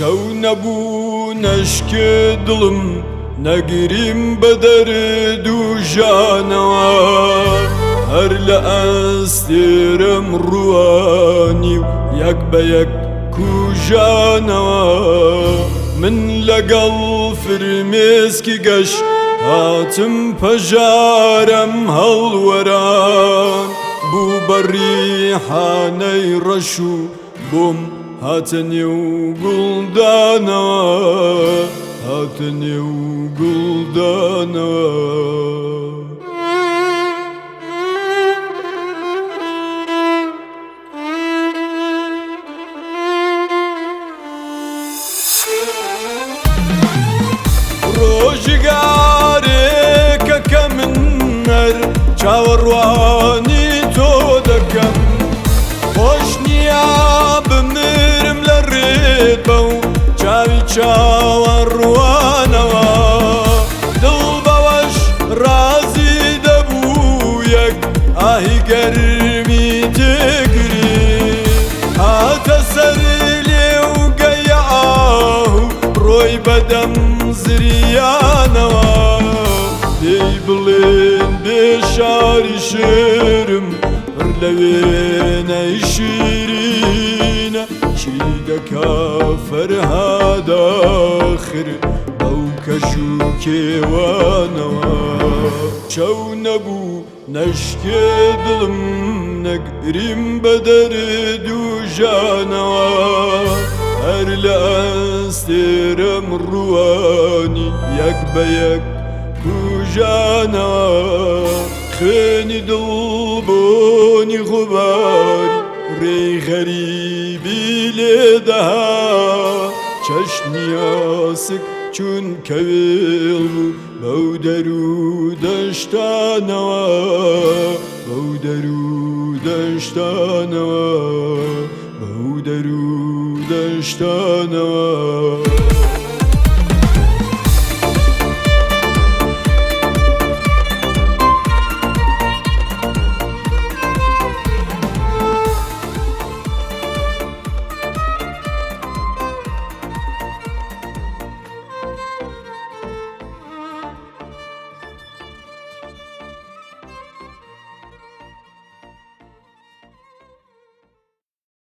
شەو نەبوو نەشکێ دڵم نەگریم بە دەرد و ژانەوە هەر لە ئەستێرەم ڕوانی و یەک بە یەک کوژانەوە من لەگەڵ فرمێسکی گەشت هاتم پەژارەم هەڵوەران بوو بە ریحانەی ڕەش و بۆم هاتە نێو گوڵدانەوە هاتە نێو گوڵدانەوە ڕۆژگارێکە کە من هەر چاوەڕوانی تۆ دەکەم خۆش نییە بمرم لە ڕێت بە و چاوی چاوەڕوانەوە دڵ بەوەش ڕازی دەبوو یەک ئاهی گەرمی تێگری هاتە سەر لێو گەیە ئاو ڕۆی بەدەم زریانەوە پێی بڵێن بێ شاری شێرم پڕ لە وێنەی شیرینە چی دەکا فەرهاد ئاخر بەو کەش و کێوانەوە چەو نەبوو نەشکێ دڵم نەگریم بە دەرد و ژانەوە هەر لە ئەستێرەم ڕوانی یەک بە یەک کوژانەوە خوێنی دڵبۆنی غوباری ڕێی غەریبی لێدەها چەشنی ئاسک چون کەوێڵ بوو بەو دەر و دەشتانەوە بەو دەر و دەشتانەوە بەو دەر و دەشتانەوە